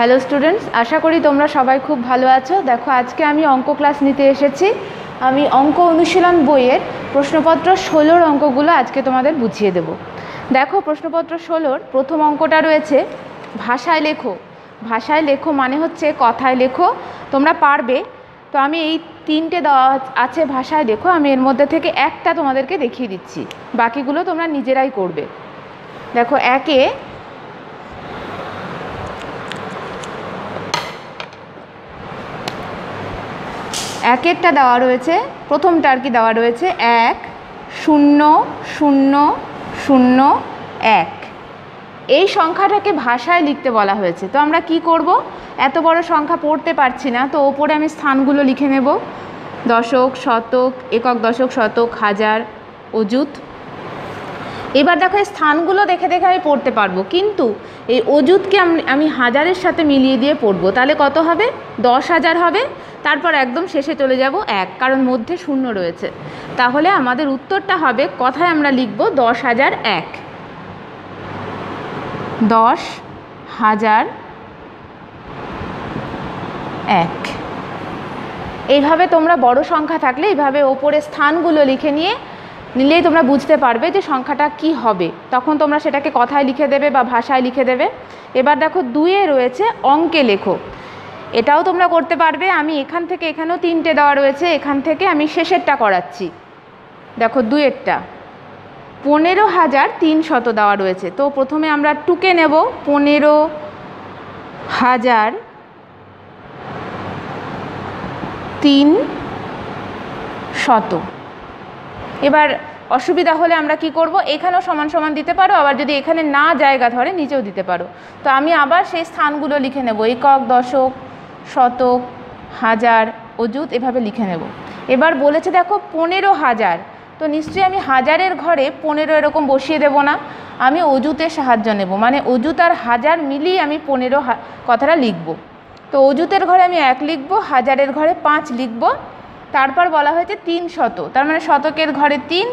Hello students, আশা করি তোমরা সবাই খুব ভালো আছো। দেখো, আজকে আমি অঙ্ক ক্লাস নিতে এসেছি। আমি অঙ্ক অনুশীলন বইয়ের প্রশ্নপত্র 16 অঙ্কগুলো আজকে তোমাদের বুঝিয়ে দেব। দেখো, প্রশ্নপত্র 16 প্রথম অঙ্কটা রয়েছে ভাষায় লেখো। ভাষায় লেখো মানে হচ্ছে কথায় লেখো, তোমরা পারবে। তো আমি এই তিনটে দেওয়া আছে ভাষায় লেখো, আমি এর মধ্যে থেকে একটা তোমাদেরকে দেখিয়ে দিচ্ছি, বাকিগুলো তোমরা নিজেরাই করবে। দেখো, একেরটা দেওয়া রয়েছে, প্রথমটা আর কি দেওয়া রয়েছে 1 0 0 0 1। এই সংখ্যাটাকে ভাষায় লিখতে বলা হয়েছে। তো আমরা কি করব, এত বড় সংখ্যা পড়তে পারছি না, তো ওপরে আমি স্থানগুলো লিখে নেব। দশক, শতক, একক, দশক, শতক, হাজার, অযুত। এবার দেখো, এই স্থানগুলো দেখে দেখে আমি পড়তে পারবো, কিন্তু এই অযুতকে আমি হাজারের সাথে মিলিয়ে দিয়ে পড়বো। তাহলে কত হবে? 10,000 হবে। তারপর একদম শেষে চলে যাব 1, কারণ মধ্যে শূন্য রয়েছে। তাহলে আমাদের উত্তরটা হবে, কথায় আমরা লিখব 10,001। 10,001। এইভাবে তোমরা বড় সংখ্যা থাকলে এইভাবে ওপরে স্থানগুলো লিখে নিলেই তোমরা বুঝতে পারবে যে সংখ্যাটা কি হবে। তখন তোমরা সেটাকে কথায় লিখে দেবে বা ভাষায় লিখে দেবে। এবার দেখো, 2-এ রয়েছে অঙ্কে লেখো। এটাও তোমরা করতে পারবে। আমি এখান থেকে, এখানেও 3টে দেওয়া রয়েছে, এখান থেকে আমি শেষেরটা করাচ্ছি। দেখো, 2-এরটা 15,300 দেওয়া রয়েছে। তো প্রথমে আমরা টুকে নেব 15,300। এবার অসুবিধা হলে আমরা কি করব, এখানেও সমান সমান দিতে পারো, আবার যদি এখানে না জায়গা ধরে নিচেও দিতে পারো। তো আমি আবার সেই স্থানগুলো লিখে নেব, একক, দশক, শতক, হাজার, অযুত, এভাবে লিখে নেব। এবার বলেছে দেখো 15,000, তো নিশ্চয়ই আমি হাজারের ঘরে 15 এরকম বসিয়ে দেব না, আমি অযুতের সাহায্য নেব। মানে অযুত আর হাজার মিলিয়ে আমি 15 কথাটা লিখব। তো অযুতের ঘরে আমি 1 লিখব, হাজারের ঘরে 5 লিখব। তারপর বলা হয়েছে 300, তার মানে শতকের ঘরে 3,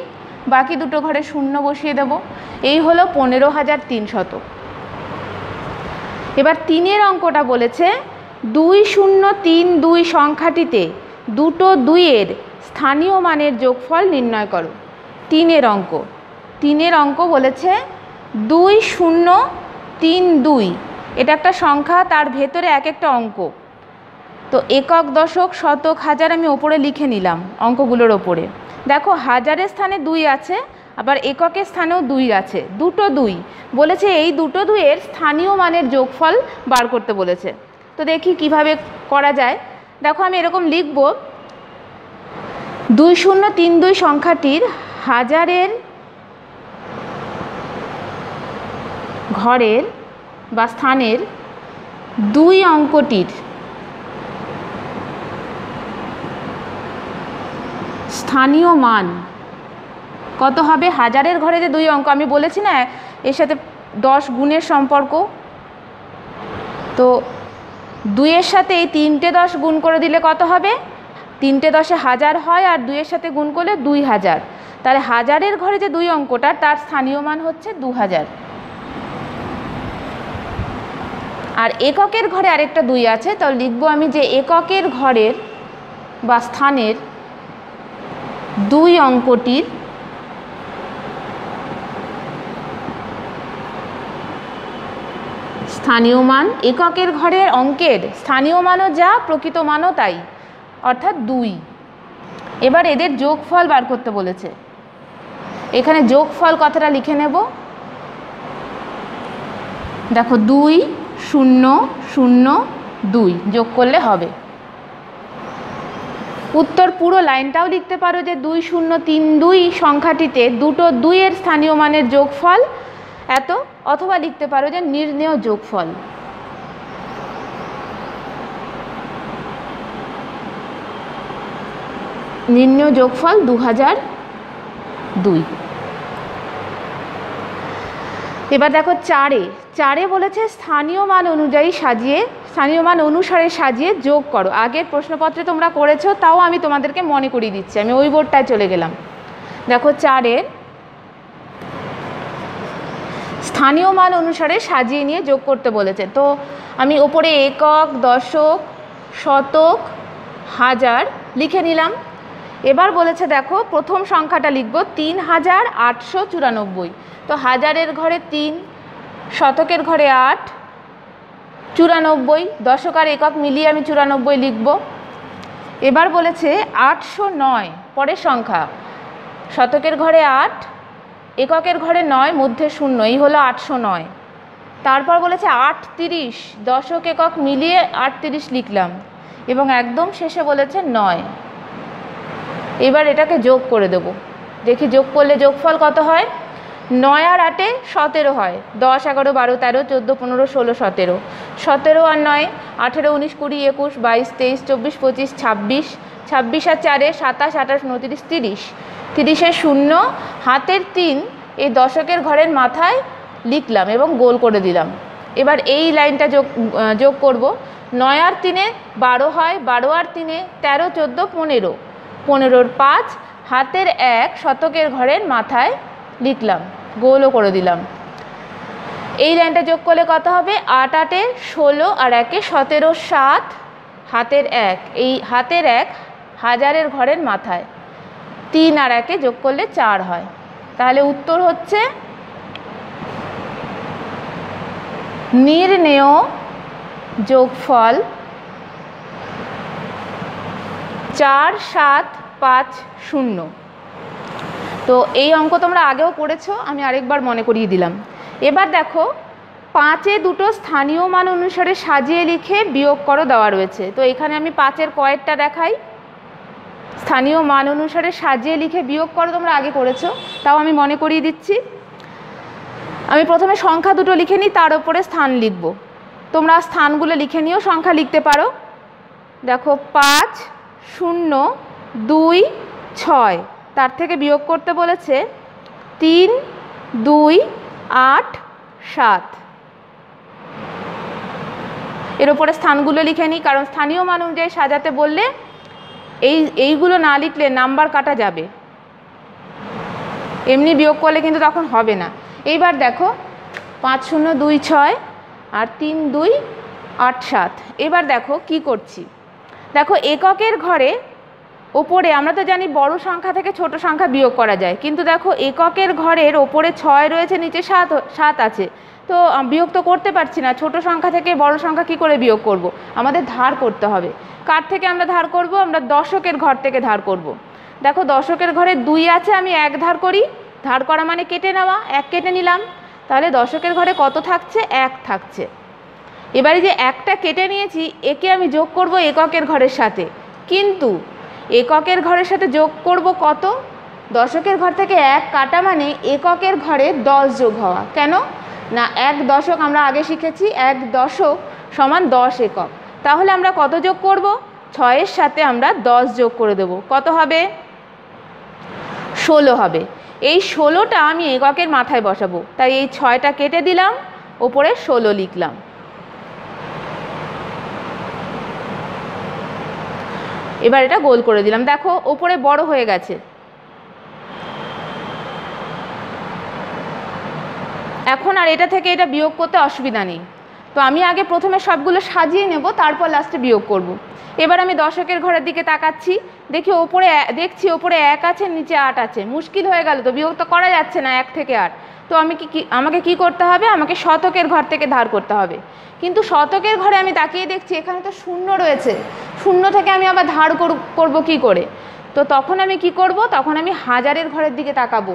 বাকি দুটো ঘরে 0 বসিয়ে দেব। এই হলো 15,300। এবার 3-এর অঙ্কটা বলেছে 2032 সংখ্যাটিতে দুটো 2-এর স্থানীয় মানের যোগফল নির্ণয় করো। 3-এর অঙ্ক বলেছে 2032। এটা একটা সংখ্যা, তার ভেতরে এক একটা অঙ্ক। তো একক, দশক, শতক, হাজার আমি ওপরে লিখে নিলাম অঙ্কগুলোর ওপরে। দেখো, হাজারের স্থানে 2 আছে, আবার এককের স্থানেও 2 আছে, দুটো 2 বলেছে। এই দুটো 2-এর স্থানীয় মানের যোগফল বার করতে বলেছে। তো দেখি কিভাবে করা যায়। দেখো, আমি এরকম লিখব, 2032 সংখ্যাটির হাজারের ঘরের বা স্থানের 2 অঙ্কটির স্থানীয় মান কত হবে। হাজারের ঘরে যে 2 অঙ্ক আমি বলেছি না, এর সাথে 10 গুণের সম্পর্ক। তো 2-এর সাথে এই 3টে 10 গুণ করে দিলে কত হবে? 3টে 10-এ 1000 হয়, আর 2-এর সাথে গুণ করলে 2000। তাহলে হাজারের ঘরে যে 2 অঙ্কটা, তার স্থানীয় মান হচ্ছে 2000। আর এককের ঘরে আরেকটা 2 আছে, তো লিখবো আমি যে এককের ঘরের বা স্থানের 2 অঙ্কটির স্থানীয় মান। এককের ঘরের অঙ্কের স্থানীয় মানও যা, প্রকৃত মানও তাই, অর্থাৎ 2। এবার এদের যোগফল বার করতে বলেছে। এখানে যোগফল কথাটা লিখে নেব। দেখো, 2002 যোগ করলে হবে। উত্তর পুরো লাইনটাও লিখতে পারো যে 2032 সংখ্যাটিতে দুটো 2-এর স্থানীয় মানের যোগফল এত, অথবা লিখতে পারো যে নির্ণেয় যোগফল। নির্ণেয় যোগফল 2002। এবার দেখো, 4-এ বলেছে স্থানীয় মান অনুসারে সাজিয়ে যোগ করো। আগের প্রশ্নপত্রে তোমরা করেছো, তাও আমি তোমাদেরকে মনে করিয়ে দিচ্ছি। আমি ওই বোর্ডটায় চলে গেলাম। দেখো, 4-এর স্থানীয় মান অনুসারে সাজিয়ে নিয়ে যোগ করতে বলেছে। তো আমি ওপরে একক, দশক, শতক, হাজার লিখে নিলাম। এবার বলেছে দেখো প্রথম সংখ্যাটা লিখব ৩,৮৯৪। তো হাজারের ঘরে ৩, শতকের ঘরে ৮, ৯৪, দশক আর একক মিলিয়ে আমি ৯৪ লিখব। এবার বলেছে ৮০৯ পরের সংখ্যা, শতকের ঘরে ৮, এককের ঘরে ৯, মধ্যে ০, এই হলো ৮০৯। তারপর বলেছে ৩৮, দশক একক মিলিয়ে ৩৮ লিখলাম এবং একদম শেষে বলেছে ৯। এবার এটাকে যোগ করে দেব, দেখি যোগ করলে যোগফল কত হয়। ৯ আর ৮-এ ১৭ হয়, ১০, ১১, ১২, ১৩, ১৪, ১৫, ১৬, ১৭, ১৭ আর ৯, ১৮, ১৯, ২০, ২১, ২২, ২৩, ২৪, ২৫, ২৬, ২৬ আর ৪-এ ২৭, ২৮, ২৯, ৩০, ৩০-এ ০, হাতের ৩ এই দশকের ঘরের মাথায় লিখলাম এবং গোল করে দিলাম। এবার এই লাইনটা যোগ করব। ৯ আর ৩-এ ১২ হয়, ১২ আর ৩-এ ১৩, ১৪, ১৫, ১৫-র ৫, হাতের ১ শতকের ঘরের মাথায় লিখলাম, গোলও করে দিলাম। এই লাইনটা যোগ করলে কত হবে? ৮ ৮-এ ১৬ আর ১-এ ১৭, ৭, হাতের ১, এই হাতের ১ হাজারের ঘরের মাথায়, ৩ আর ১-এ যোগ করলে ৪ হয়। তাহলে উত্তর হচ্ছে নির্ণেয় যোগফল ৪৭৫০। তো এই অঙ্ক তোমরা আগেও পড়েছো, আমি আরেকবার মনে করিয়ে দিলাম। এবার দেখো ৫-এ দুটো স্থানীয় মান অনুসারে সাজিয়ে লিখে বিয়োগ করো দেওয়া রয়েছে। তো এখানে আমি ৫-এর কয়েকটা দেখাই। স্থানীয় মান অনুসারে সাজিয়ে লিখে বিয়োগ করো তোমরা আগে করেছো, তাও আমি মনে করিয়ে দিচ্ছি। আমি প্রথমে সংখ্যা দুটো লিখে নিই, তার উপরে স্থান লিখব। তোমরা স্থানগুলো লিখে নিও, সংখ্যা লিখতে পারো। দেখো ৫, ০, ২, ৬, তার থেকে বিয়োগ করতে বলেছে ৩, ২, ৮, ৭। এর উপরে স্থানগুলো লিখে নিই, কারণ স্থানীয় মান অনুযায়ী সাজাতে বললে এইগুলো না লিখলে নাম্বার কাটা যাবে, এমনি বিয়োগ করলে কিন্তু তখন হবে না। এইবার দেখো ৫, ০, ২, ৬ আর ৩, ২, ৮, ৭। এবার দেখো কি করছি। দেখো এককের ঘরে ওপরে আমরা তো জানি বড় সংখ্যা থেকে ছোট সংখ্যা বিয়োগ করা যায়, কিন্তু দেখো এককের ঘরের ওপরে ৬ রয়েছে, নিচে ৭ আছে, তো বিয়োগ তো করতে পারছি না। ছোট সংখ্যা থেকে বড় সংখ্যা কি করে বিয়োগ করব? আমাদের ধার করতে হবে। কার থেকে আমরা ধার করব? আমরা দশকের ঘর থেকে ধার করব। দেখো দশকের ঘরে ২ আছে, আমি ১ ধার করি, ধার করা মানে কেটে নেওয়া, ১ কেটে নিলাম, তাহলে দশকের ঘরে কত থাকছে? ১ থাকছে। এবারে যে ১টা কেটে নিয়েছি, একে আমি যোগ করব এককের ঘরের সাথে, কিন্তু এককের ঘরের সাথে যোগ করব কত? দশকের ঘর থেকে ১ কাটা মানে এককের ঘরে ১০ যোগ হওয়া। কেন না ১ দশক আমরা আগে শিখেছি, ১ দশক সমান ১০ একক। তাহলে আমরা কত যোগ করব? ৬-এর সাথে আমরা ১০ যোগ করে দেব। কত হবে? ১৬ হবে। এই ১৬টা আমি এককের মাথায় বসাবো, তাই এই ৬টা কেটে দিলাম, ওপরে ১৬ লিখলাম। এবার এটা গোল করে দিলাম। দেখো ওপরে বড় হয়ে গেছে। এখন আর এটা থেকে এটা বিয়োগ করতে অসুবিধা নেই। তো আমি আগে প্রথমে সবগুলো সাজিয়ে নেব, তারপর লাস্টে বিয়োগ করব। এবার আমি দশকের ঘরের দিকে তাকাচ্ছি, দেখি দেখছি ওপরে ১ আছে, নিচে ৮ আছে। মুশকিল হয়ে গেল, তো বিয়োগ তো করা যাচ্ছে না ১ থেকে ৮। তো আমাকে কি করতে হবে? আমাকে শতকের ঘর থেকে ধার করতে হবে। কিন্তু শতকের ঘরে আমি তাকিয়ে দেখছি এখানে তো ০ রয়েছে, ০ থেকে আমি আবার ধার করব কি করে? তো তখন আমি কি করব? তখন আমি হাজারের ঘরের দিকে তাকাবো।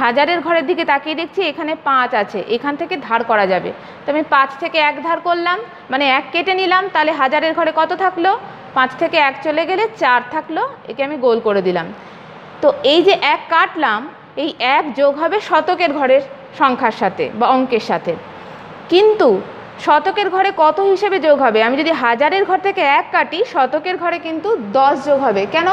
হাজারের ঘরের দিকে তাকিয়ে দেখছি এখানে ৫ আছে, এখান থেকে ধার করা যাবে। তো আমি ৫ থেকে ১ ধার করলাম, মানে ১ কেটে নিলাম, তাহলে হাজারের ঘরে কত থাকলো? ৫ থেকে ১ চলে গেলে ৪ থাকলো, একে আমি গোল করে দিলাম। তো এই যে ১ কাটলাম, এই ১ যোগ হবে শতকের ঘরের সংখ্যার সাথে বা অঙ্কের সাথে। কিন্তু শতকের ঘরে কত হিসেবে যোগ হবে? আমি যদি হাজারের ঘর থেকে ১ কাটি, শতকের ঘরে কিন্তু ১০ যোগ হবে। কেন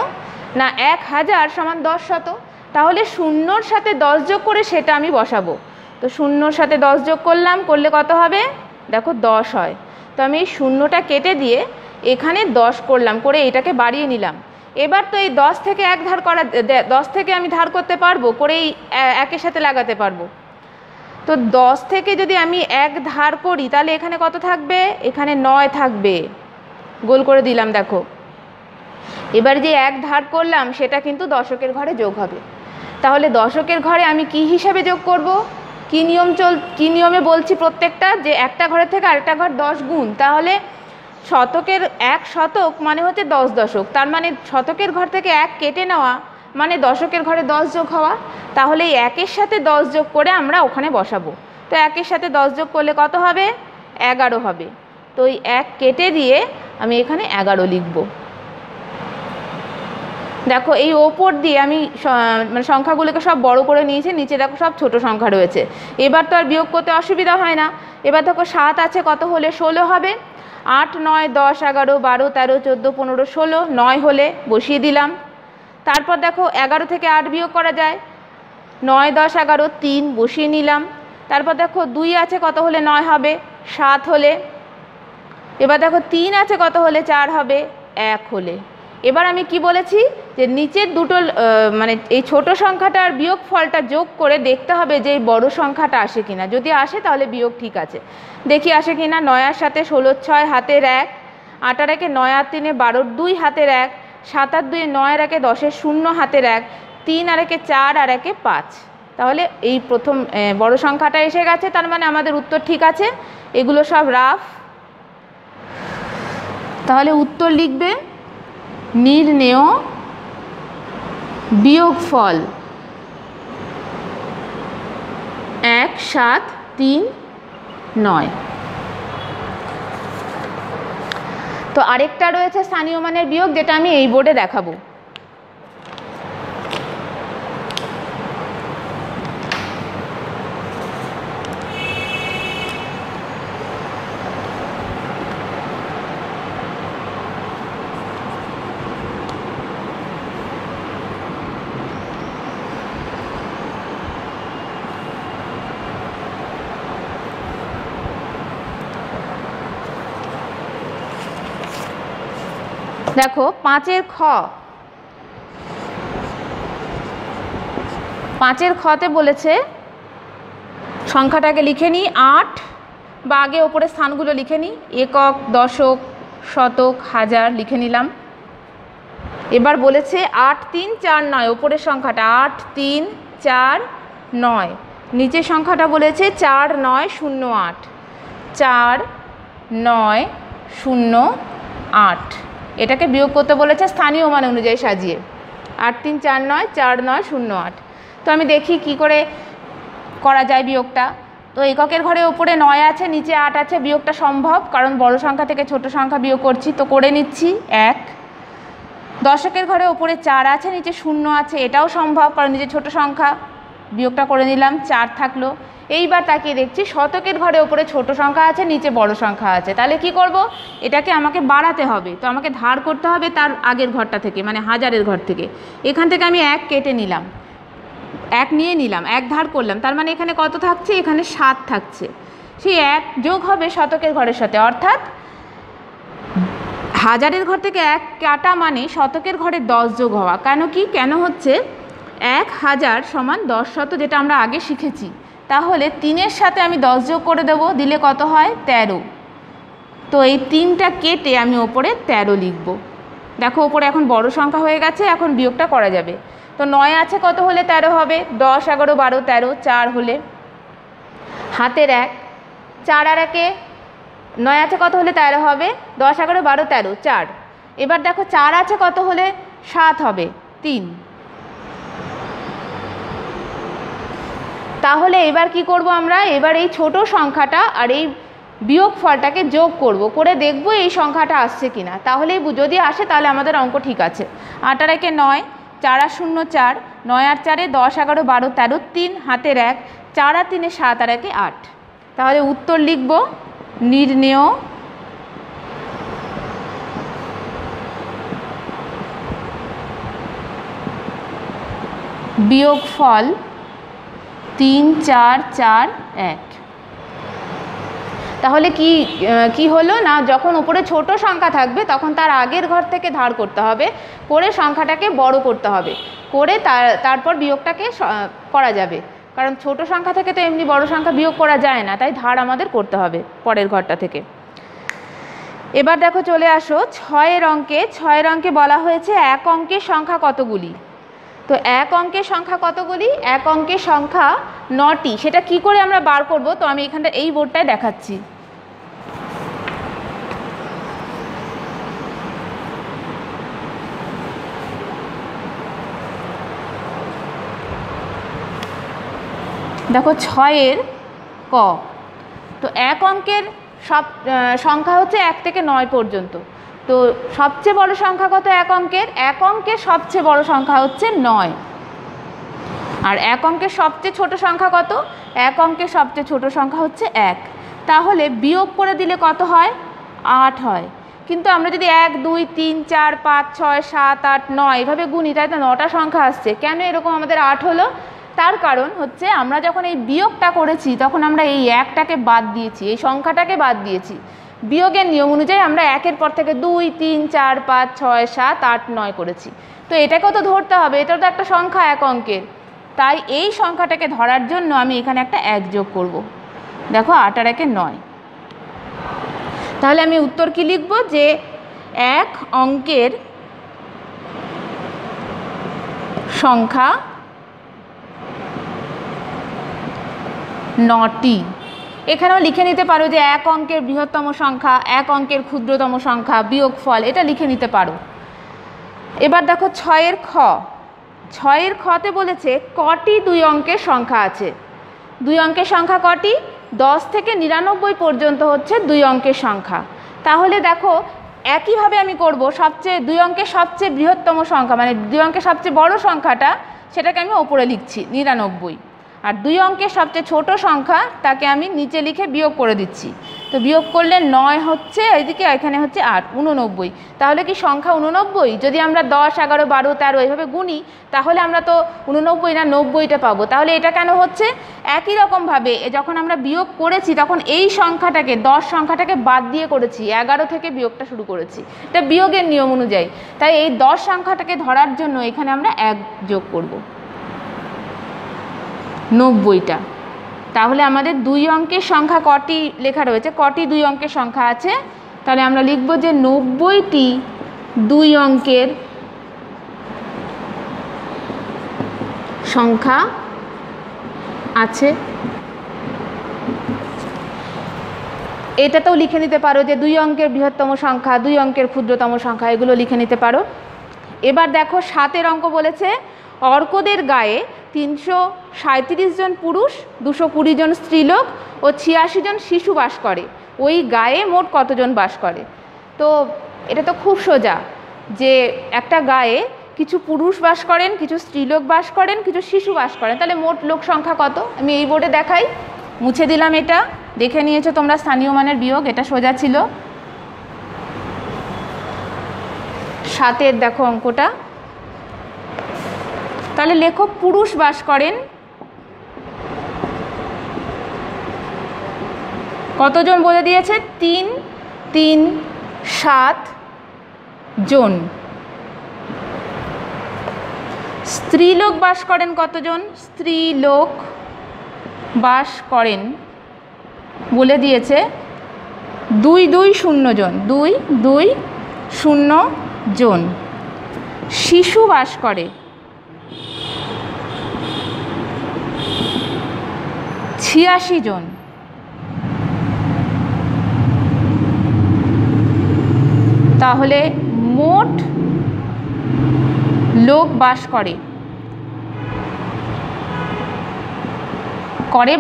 না ১,০০০ সমান ১০ শত। তাহলে ০-র সাথে ১০ যোগ করে সেটা আমি বসাবো। তো ০-র সাথে ১০ যোগ করলাম, করলে কত হবে? দেখো ১০ হয়। তো আমি এই ০টা কেটে দিয়ে এখানে ১০ করলাম, করে এটাকে বাড়িয়ে নিলাম। এবার তো এই ১০ থেকে ১ ধার করা, ১০ থেকে আমি ধার করতে পারবো, করে এই ১-এর সাথে লাগাতে পারবো। তো তো 10 থেকে যদি আমি 1 ধার করি তাহলে এখানে কত থাকবে, এখানে 9 থাকবে, গোল করে দিলাম দেখো। এবার যে 1 ধার করলাম সেটা কিন্তু দশকের ঘরে যোগ হবে। তাহলে দশকের ঘরে আমি কি হিসাবে যোগ করব, কি নিয়মে বলছি প্রত্যেকটা, যে একটা ঘরের থেকে আরেকটা ঘর 10 গুণ। তাহলে শতকের 1 শতক মানে হচ্ছে 10 দশক, তার মানে শতকের ঘর থেকে 1 কেটে নেওয়া মানে দশকের ঘরে 10 যোগ হওয়া। তাহলে এই 1-এর সাথে 10 যোগ করে আমরা ওখানে বসাবো। তো 1-এর সাথে 10 যোগ করলে কত হবে, 11 হবে। তো এই 1 কেটে দিয়ে আমি এখানে 11 লিখব। দেখো এই ওপর দিয়ে আমি মানে সংখ্যাগুলোকে সব বড় করে নিয়েছি, নিচে দেখো সব ছোট সংখ্যা রয়েছে। এবার তো আর বিয়োগ করতে অসুবিধা হয় না। এবার দেখো 7 আছে, কত হলে 16 হবে, 8, 9, 10, 11, 12, 13, 14, 15, 16, 9 হলে বসিয়ে দিলাম। তারপর দেখো 11 থেকে 8 বিয়োগ করা যায়, 9, 10, 11, 3 বসিয়ে নিলাম। তারপর দেখো 2 আছে, কত হলে 9 হবে, 7 হলে। এবার দেখো 3 আছে, কত হলে 4 হবে, 1 হলে। এবার আমি কি বলেছি, যে নিচের দুটো মানে এই ছোট সংখ্যাটার বিয়োগ ফলটা যোগ করে দেখতে হবে যে এই বড় সংখ্যাটা আসে কিনা। যদি আসে তাহলে বিয়োগ ঠিক আছে, দেখি আসে কিনা। 9 সাথে 16, 6 হাতের 1, 8 আর 1 9 আর 3 12, 2 হাতের 1, 7 আর 2 9 আর 1 10, 0 হাতের 1, 3 আর 1 4 আর 1 5। তাহলে এই প্রথম বড় সংখ্যাটা এসে গেছে, তার মানে আমাদের উত্তর ঠিক আছে। এগুলো সব রাফ। তাহলে উত্তর লিখবে নির্ণেয় বিয়োগফল 1, 7, 3, 9। তো আরেকটা রয়েছে স্থানীয় মানের বিয়োগ, যেটা আমি এই বোর্ডে দেখাবো। দেখো 5-এর খ, 5-এর খতে বলেছে সংখ্যাটাকে লিখে নিই 8, বা আগে ওপরে স্থানগুলো লিখে নিই, একক, দশক, শতক, হাজার লিখে নিলাম। এবার বলেছে 8, 3, 4, 9, ওপরের সংখ্যাটা 8, 3, 4, 9, নিচের সংখ্যাটা বলেছে 4, 9, 0, 8, 4, 9, 0, 8। এটাকে বিয়োগ করতে বলেছে স্থানীয় মান অনুযায়ী সাজিয়ে, 8, 3, 4, 9, 4, 9, 0, 8। তো আমি দেখি কি করে করা যায় বিয়োগটা। তো এককের ঘরে ওপরে 9 আছে, নিচে 8 আছে, বিয়োগটা সম্ভব, কারণ বড় সংখ্যা থেকে ছোট সংখ্যা বিয়োগ করছি। তো করে নিচ্ছি 1। দশকের ঘরে ওপরে 4 আছে, নিচে 0 আছে, এটাও সম্ভব, কারণ নিচে ছোট সংখ্যা, বিয়োগটা করে নিলাম, 4 থাকলো। এইবার তাকিয়ে দেখছি শতকের ঘরে ওপরে ছোট সংখ্যা আছে, নিচে বড় সংখ্যা আছে। তাহলে কি করব, এটাকে আমাকে বাড়াতে হবে। তো আমাকে ধার করতে হবে তার আগের ঘরটা থেকে, মানে হাজারের ঘর থেকে। এখান থেকে আমি 1 কেটে নিলাম, 1 নিয়ে নিলাম, 1 ধার করলাম, তার মানে এখানে কত থাকছে, এখানে 7 থাকছে। সেই 1 যোগ হবে শতকের ঘরের সাথে, অর্থাৎ হাজারের ঘর থেকে 1 কাটা মানে শতকের ঘরে 10 যোগ হওয়া। কেন হচ্ছে 1000 সমান 10 শত, যেটা আমরা আগে শিখেছি। তাহলে 3-এর সাথে আমি 10 যোগ করে দেবো, দিলে কত হয়, 13। তো এই 3টা কেটে আমি ওপরে 13 লিখব। দেখো ওপরে এখন বড় সংখ্যা হয়ে গেছে, এখন বিয়োগটা করা যাবে। তো 9 আছে, কত হলে 13 হবে, 10, 11, 12, 13, 4 হলে, হাতের 1, 4 আর 1 9 আছে, কত হলে 13 হবে, 10, 11, 12, 13, 4। এবার দেখো 4 আছে, কত হলে 7 হবে, 3। তাহলে এবার কি করব আমরা, এবার এই ছোট সংখ্যাটা আর এই বিয়োগ ফলটাকে যোগ করব, করে দেখব এই সংখ্যাটা আসছে কিনা। তাহলেই যদি আসে তাহলে আমাদের অঙ্ক ঠিক আছে। 8 আর 1 9, 4 আর 0 4, 9 আর 4 10, 11, 12, 13, 3 হাতের 1, 4 আর 3 7 আর 1 8। তাহলে উত্তর লিখব নির্ণেয় বিয়োগফল 3, 4, 4, 1। তাহলে কি হলো না, যখন উপরে ছোট সংখ্যা থাকবে তখন তার আগের ঘর থেকে ধার করতে হবে, করে সংখ্যাটাকে বড় করতে হবে, করে তারপর বিয়োগটাকে করা যাবে। কারণ ছোট সংখ্যা থেকে তো এমনি বড় সংখ্যা বিয়োগ করা যায় না, তাই ধার আমাদের করতে হবে পরের ঘরটা থেকে। এবার দেখো চলে আসো 6 অঙ্কে বলা হয়েছে এক অঙ্কের সংখ্যা কতগুলি। তো এক অঙ্কের সংখ্যা কতগুলি? এক অঙ্কের সংখ্যা 9টি। সেটা কি করে আমরা বার করব? তো আমি এখানটা এই বোর্ডটায় দেখাচ্ছি। দেখো 6 ক। তো এক অঙ্কের সব সংখ্যা হচ্ছে 1 থেকে 9 পর্যন্ত। তো সবচেয়ে বড় সংখ্যা কত এক অঙ্কের? এক অঙ্কের সবচেয়ে বড় সংখ্যা হচ্ছে 9। আর এক অঙ্কের সবচেয়ে ছোট সংখ্যা কত? এক অঙ্কের সবচেয়ে ছোট সংখ্যা হচ্ছে 1। তাহলে বিয়োগ করে দিলে কত হয়? 8 হয়। কিন্তু আমরা যদি 1 2 3 4 5 6 7 8 9 এভাবে গুনি, তাই তো 9টা সংখ্যা আসছে। কেন এরকম আমাদের 8 হলো? তার কারণ হচ্ছে আমরা যখন এই বিয়োগটা করেছি তখন আমরা এই 1টাকে বাদ দিয়েছি, এই সংখ্যাটাকে বাদ দিয়েছি। বিয়োগের নিয়ম অনুযায়ী আমরা 1-এর পর থেকে 2 3 4 5 6 7 8 9 করেছি। তো এটাকেও তো ধরতে হবে, এটা তো একটা সংখ্যা এক অঙ্কের। তাই এই সংখ্যাটাকে ধরার জন্য আমি এখানে একটা 1 যোগ করব। দেখো 8 আর 1 9। তাহলে আমি উত্তর কি লিখব? যে এক অঙ্কের সংখ্যা 9টি। এখানেও লিখে নিতে পারো যে এক অঙ্কের বৃহত্তম সংখ্যা, এক অঙ্কের ক্ষুদ্রতম সংখ্যা, বিয়োগফল, এটা লিখে নিতে পারো। এবার দেখো 6 খ। 6 খতে বলেছে কটি 2 অঙ্কের সংখ্যা আছে। 2 অঙ্কের সংখ্যা কটি? 10 থেকে 99 পর্যন্ত হচ্ছে 2 অঙ্কের সংখ্যা। তাহলে দেখো একইভাবে আমি করব, 2 অঙ্কের সবচেয়ে বৃহত্তম সংখ্যা মানে 2 অঙ্কের সবচেয়ে বড় সংখ্যাটা, সেটাকে আমি ওপরে লিখছি 99। আর 2 অঙ্কের সবচেয়ে ছোট সংখ্যা তাকে আমি নিচে লিখে বিয়োগ করে দিচ্ছি। তো বিয়োগ করলে 9 হচ্ছে এইদিকে, এখানে হচ্ছে 8, 89। তাহলে কি সংখ্যা 89? যদি আমরা 10 11 12 13 এইভাবে গুনি তাহলে আমরা তো 89 না 90টা পাবো। তাহলে এটা কেন হচ্ছে? একই রকমভাবে যখন আমরা বিয়োগ করেছি তখন এই সংখ্যাটাকে 10 সংখ্যাটাকে বাদ দিয়ে করেছি, 11 থেকে বিয়োগটা শুরু করেছি, এটা বিয়োগের নিয়ম অনুযায়ী। তাই এই 10 সংখ্যাটাকে ধরার জন্য এখানে আমরা 1 যোগ করব, 90টা। তাহলে আমাদের 2 অঙ্কের সংখ্যা কটি লেখা রয়েছে, কটি 2 অঙ্কের সংখ্যা আছে? তাহলে আমরা লিখব যে 90টি 2 অঙ্কের সংখ্যা আছে। এটাতেও লিখে নিতে পারো যে 2 অঙ্কের বৃহত্তম সংখ্যা, 2 অঙ্কের ক্ষুদ্রতম সংখ্যা, এগুলো লিখে নিতে পারো। এবার দেখো 7 অঙ্ক বলেছে অর্কদের গায়ে 337 জন পুরুষ, 220 জন স্ত্রীলোক ও 86 জন শিশু বাস করে। ওই গায়ে মোট কতজন বাস করে? তো এটা তো খুব সোজা, যে একটা গায়ে কিছু পুরুষ বাস করেন, কিছু স্ত্রীলোক বাস করেন, কিছু শিশু বাস করেন, তাহলে মোট লোক সংখ্যা কত? আমি এই বোর্ডে দেখাই, মুছে দিলাম। এটা দেখে নিয়েছো তোমরা, স্থানীয় মানের বিয়োগ, এটা সোজা ছিল। 7 দেখো অঙ্কটা। তাহলে লেখো পুরুষ বাস করেন কতজন বলে দিয়েছে? 3 3 7 জন। স্ত্রীলোক বাস করেন কতজন? স্ত্রীলোক বাস করেন বলে দিয়েছে 2 2 0 জন, 2 2 0 জন। শিশু বাস করে 86 জন। তাহলে মোট লোক বাস করে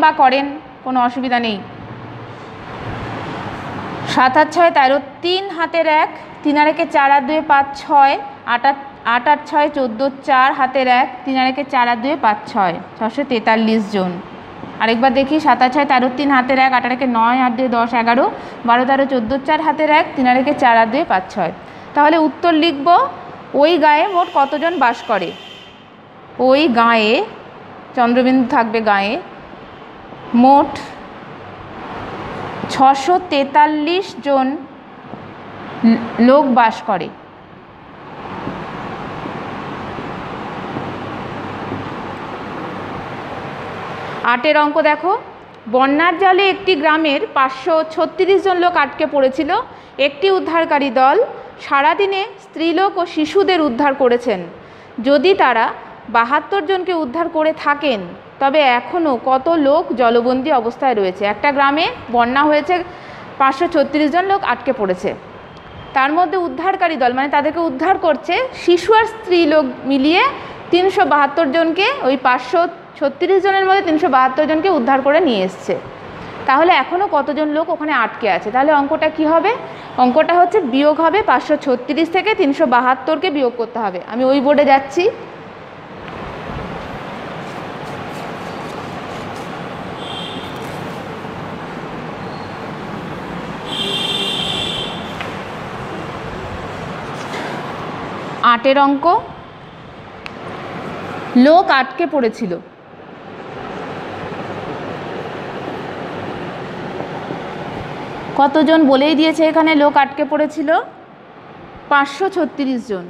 বা করেন, কোনো অসুবিধা নেই। 7 আর 6 13, 3 হাতের 1, 3 আর 1 4 আর 2 5 6, 8 আর 6 14, 4 হাতের 1, 3 আর 1 4 আর 2 5 6, 643 জন। আরেকবার দেখি, 7 আর 6 13, 3 হাতের 1, 8 আর 1 9, 8 2 10 11, 12 13 14, 4 হাতের 1, 3 আর 1 4 আর 2 5 6। তাহলে উত্তর লিখব ওই গায়ে মোট কতজন বাস করে। ওই গায়ে, চন্দ্রবিন্দু থাকবে গায়ে, মোট 643 জন লোক বাস করে। 8 অঙ্ক দেখো, বন্যার জলে একটি গ্রামের 536 জন লোক আটকে পড়েছিল। একটি উদ্ধারকারী দল সারাদিনে স্ত্রীলোক ও শিশুদের উদ্ধার করেছেন। যদি তারা 72 জনকে উদ্ধার করে থাকেন তবে এখনও কত লোক জলবন্দী অবস্থায় রয়েছে? একটা গ্রামে বন্যা হয়েছে, 536 জন লোক আটকে পড়েছে, তার মধ্যে উদ্ধারকারী দল মানে তাদেরকে উদ্ধার করছে শিশু আর স্ত্রী লোক মিলিয়ে 372 জনকে, ওই 536 জনের মধ্যে 372 জনকে উদ্ধার করে নিয়ে এসছে। তাহলে এখনও কতজন লোক ওখানে আটকে আছে? তাহলে অঙ্কটা কি হবে? অঙ্কটা হচ্ছে বিয়োগ হবে, 536 থেকে 372কে বিয়োগ করতে হবে। আমি ওই বোর্ডে যাচ্ছি। আটের অঙ্ক, লোক আটকে পড়েছিল। কতজন বলেই দিয়েছে এখানে লোক আটকে পড়েছিল? 536 জন।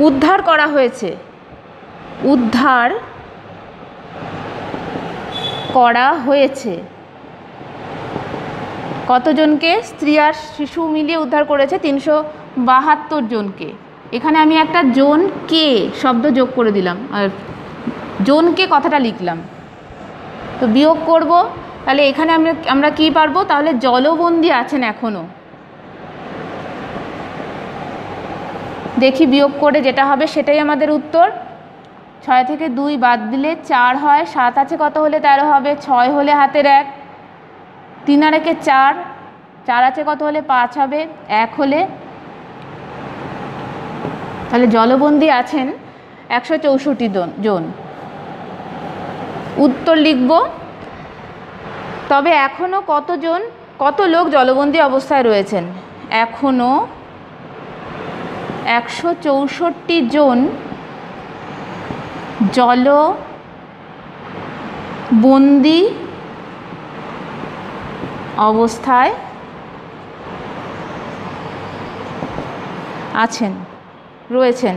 উদ্ধার করা হয়েছে, উদ্ধার করা হয়েছে কতজনকে? স্ত্রী আর শিশু মিলিয়ে উদ্ধার করেছে 372 জনকে। এখানে আমি একটা জন কে শব্দ যোগ করে দিলাম, আর জনকে কথাটা লিখলাম। তো বিয়োগ করব, তাহলে এখানে আমরা কি পারবো? তাহলে জলবন্দী আছেন এখনও। দেখি বিয়োগ করে যেটা হবে সেটাই আমাদের উত্তর। 6 থেকে 2 বাদ দিলে 4 হয়, 7 আছে কত হলে 13 হবে, 6 হলে হাতের 1, 3 আর 1 4, 4 আছে কত হলে 5 হবে, 1 হলে, তাহলে জলবন্দী আছেন 164 জন। উত্তর লিখব। তবে এখনও কত লোক জলবন্দী অবস্থায় রয়েছেন? এখনও 164 জন জলবন্দী অবস্থায় রয়েছেন।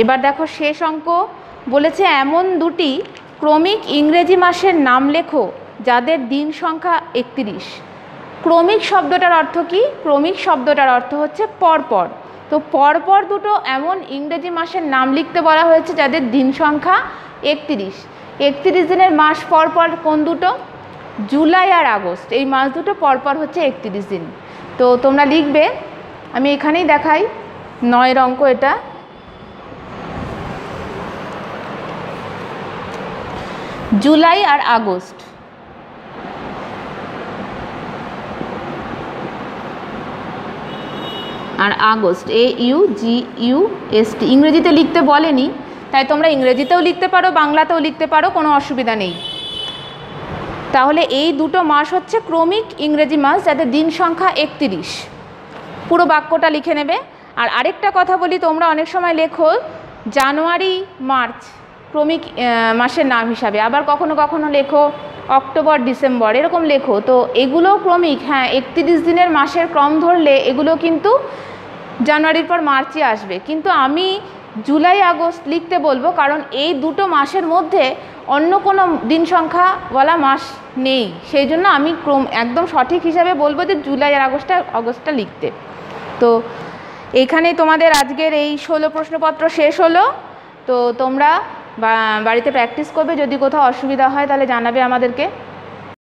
এবার দেখো শেষ অঙ্ক বলেছে, এমন দুটি ক্রমিক ইংরেজি মাসের নাম লেখো যাদের দিন সংখ্যা 31। ক্রমিক শব্দটার অর্থ কি? ক্রমিক শব্দটার অর্থ হচ্ছে পরপর। তো পরপর দুটো এমন ইংরেজি মাসের নাম লিখতে বলা হয়েছে যাদের দিন সংখ্যা 31। 31 দিনের মাস পরপর কোন দুটো? জুলাই আর আগস্ট, এই মাস দুটো পরপর হচ্ছে 31 দিন। তো তোমরা লিখবে, আমি এখানেই দেখাই 9 অঙ্ক। এটা জুলাই আর আগস্ট। আর আগস্ট AUGUST ইংরেজিতে লিখতে বলেনি, তাই তোমরা ইংরেজিতেও লিখতে পারো, বাংলাতেও লিখতে পারো, কোনো অসুবিধা নেই। তাহলে এই দুটো মাস হচ্ছে ক্রমিক ইংরেজি মাস যাদের দিন সংখ্যা 31। পুরো বাক্যটা লিখে নেবে। আর আরেকটা কথা বলি, তোমরা অনেক সময় লেখো জানুয়ারি মার্চ ক্রমিক মাসের নাম হিসাবে, আবার কখনো কখনো লেখো অক্টোবর ডিসেম্বর, এরকম লেখো। তো এগুলোও ক্রমিক, হ্যাঁ 31 দিনের মাসের ক্রম ধরলে এগুলো কিন্তু জানুয়ারির পর মার্চই আসবে। কিন্তু আমি জুলাই আগস্ট লিখতে বলবো, কারণ এই দুটো মাসের মধ্যে অন্য কোনো দিন সংখ্যাওয়ালা মাস নেই, সেই জন্য আমি একদম সঠিক হিসাবে বলবো যে জুলাই আর আগস্টটা লিখতে। তো এইখানেই তোমাদের আজকের এই 16 প্রশ্নপত্র শেষ হলো। তো তোমরা বাড়িতে প্র্যাকটিস করবে, যদি কোথাও অসুবিধা হয় তাহলে জানাবে আমাদেরকে।